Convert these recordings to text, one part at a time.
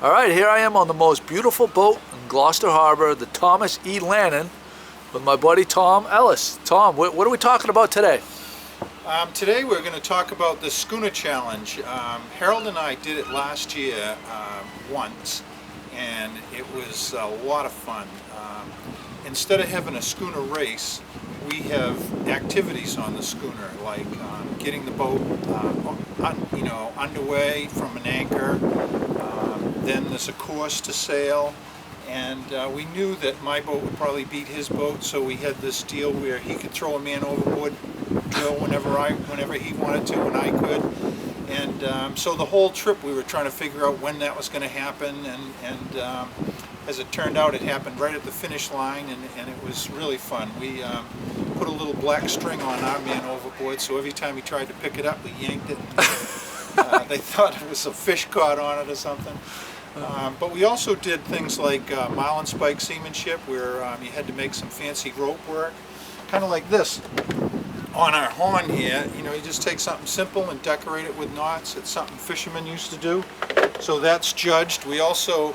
All right, here I am on the most beautiful boat in Gloucester Harbor, the Thomas E. Lannon, with my buddy Tom Ellis. Tom, what are we talking about today? Today we're going to talk about the Schooner Challenge. Harold and I did it last year once, and it was a lot of fun. Instead of having a schooner race, we have activities on the schooner, like getting the boat underway from an anchor. Then there's a course to sail, and we knew that my boat would probably beat his boat, so we had this deal where he could throw a man overboard, Joe, whenever he wanted to, and I could. And so the whole trip we were trying to figure out when that was going to happen, and as it turned out, it happened right at the finish line, and it was really fun. We put a little black string on our man overboard, so every time he tried to pick it up, we yanked it. They thought it was a fish caught on it or something. But we also did things like marlin spike seamanship, where you had to make some fancy rope work, kind of like this. On our horn here, you just take something simple and decorate it with knots. It's something fishermen used to do. So that's judged. We also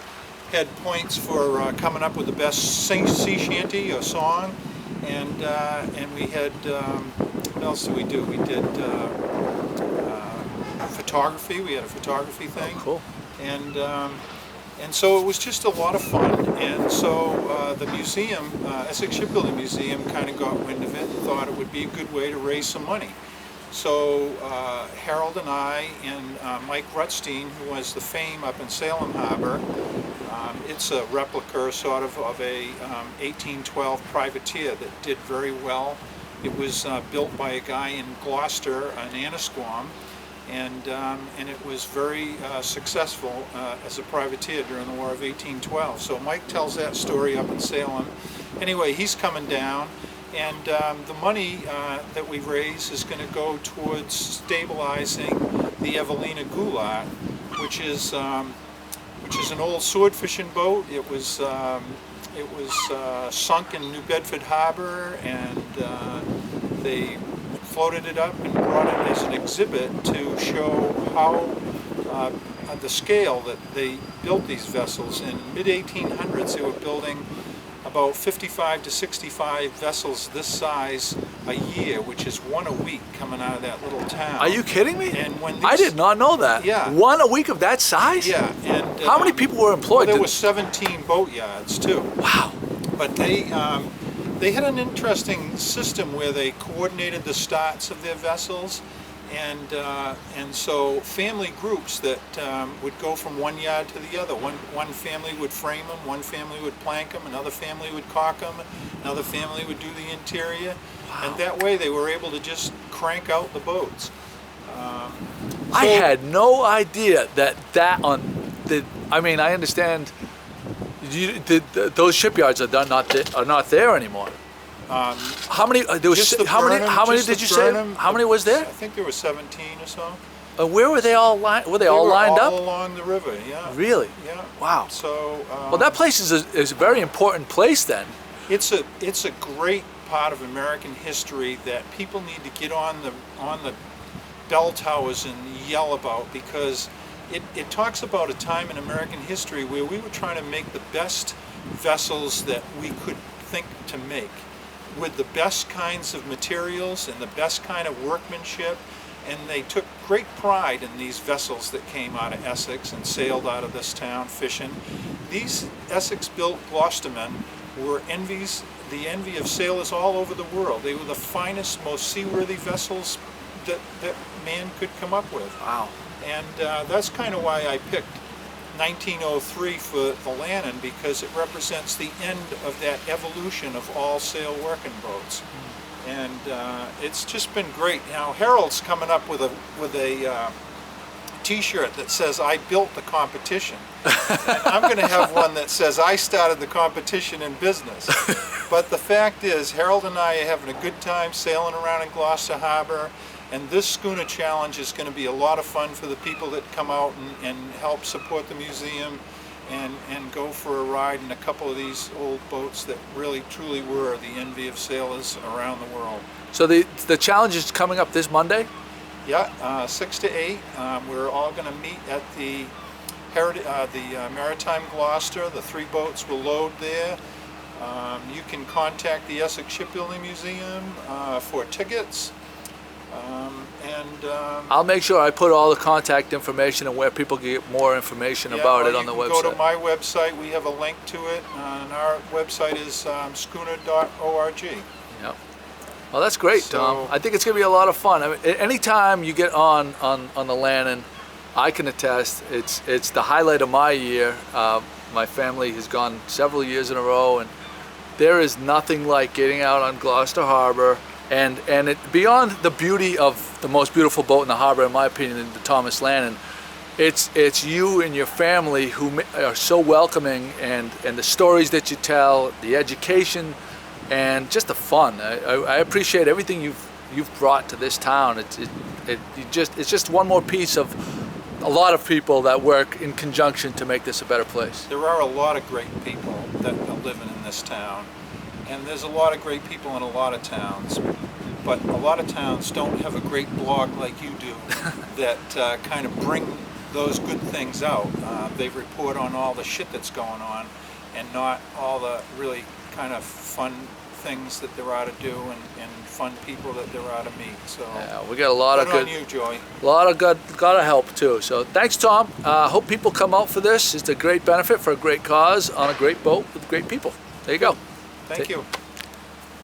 had points for coming up with the best sea shanty or song, and we had what else did we do? We did photography. We had a photography thing. Oh, cool. And so it was just a lot of fun. And so the museum, Essex Shipbuilding Museum, kind of got wind of it and thought it would be a good way to raise some money. So Harold and I and Mike Rutstein, who was the Fame up in Salem Harbor, it's a replica sort of a 1812 privateer that did very well. It was built by a guy in Gloucester, in Annisquam, and it was very successful as a privateer during the War of 1812. So Mike tells that story up in Salem. Anyway, he's coming down, and the money that we raise is going to go towards stabilizing the Evelina Goulart, which is an old sword fishing boat. It was sunk in New Bedford Harbor, and they floated it up and brought it as an exhibit to show how the scale that they built these vessels. In mid-1800s, they were building about 55 to 65 vessels this size a year, which is one a week coming out of that little town. Are you kidding me? And when I did not know that. Yeah. One a week of that size? Yeah. And how many people were employed? Well, there were 17 boat yards too. Wow. But they had an interesting system where they coordinated the starts of their vessels, and so family groups that would go from one yard to the other. One family would frame them, one family would plank them, another family would caulk them, another family would do the interior. Wow. And that way they were able to just crank out the boats. I had no idea I mean, I understand those shipyards are not there anymore. How many? There was how many did you say? How many was there? I think there were 17 or so. Where were they all lined? Were they all lined up? All along the river. Yeah. Really? Yeah. Wow. So. Well, that place is a very important place then. It's a great part of American history that people need to get on the bell towers and yell about, because it talks about a time in American history where we were trying to make the best vessels that we could think to make, with the best kinds of materials and the best kind of workmanship, and they took great pride in these vessels that came out of Essex and sailed out of this town fishing. These Essex-built Gloucestermen were the envy of sailors all over the world. They were the finest, most seaworthy vessels that man could come up with. Wow. And that's kind of why I picked 1903 for the Lannon, because it represents the end of that evolution of all sail working boats. And it's just been great. Now Harold's coming up with a t-shirt that says "I built the competition." And I'm going to have one that says "I started the competition in business." But the fact is, Harold and I are having a good time sailing around in Gloucester Harbor. And this Schooner Challenge is going to be a lot of fun for the people that come out and help support the museum and go for a ride in a couple of these old boats that really truly were the envy of sailors around the world. So the challenge is coming up this Monday? Yeah, 6 to 8. We're all going to meet at the Maritime Gloucester. The 3 boats will load there. You can contact the Essex Shipbuilding Museum for tickets. I'll make sure I put all the contact information and where people can get more information about it on the website. You can go to my website. We have a link to it, and our website is schooner.org. Yeah. Well, that's great, Tom. I think it's going to be a lot of fun. I mean, anytime you get on the Lannon, I can attest it's the highlight of my year. My family has gone several years in a row, and there is nothing like getting out on Gloucester Harbor. And it, beyond the beauty of the most beautiful boat in the harbor, in my opinion, the Thomas Lannon, it's you and your family who are so welcoming, and the stories that you tell, the education, and just the fun. I appreciate everything you've brought to this town. It's just one more piece of a lot of people that work in conjunction to make this a better place. There are a lot of great people that are living in this town. And there's a lot of great people in a lot of towns, but a lot of towns don't have a great blog like you do that kind of bring those good things out. They report on all the shit that's going on and not all the really kind of fun things that there are to do and fun people that there are to meet. So yeah, we got a lot of good. On you, Joey. A lot of good, gotta help too. So thanks, Tom. Hope people come out for this. It's a great benefit for a great cause on a great boat with great people. There you go. Thank you.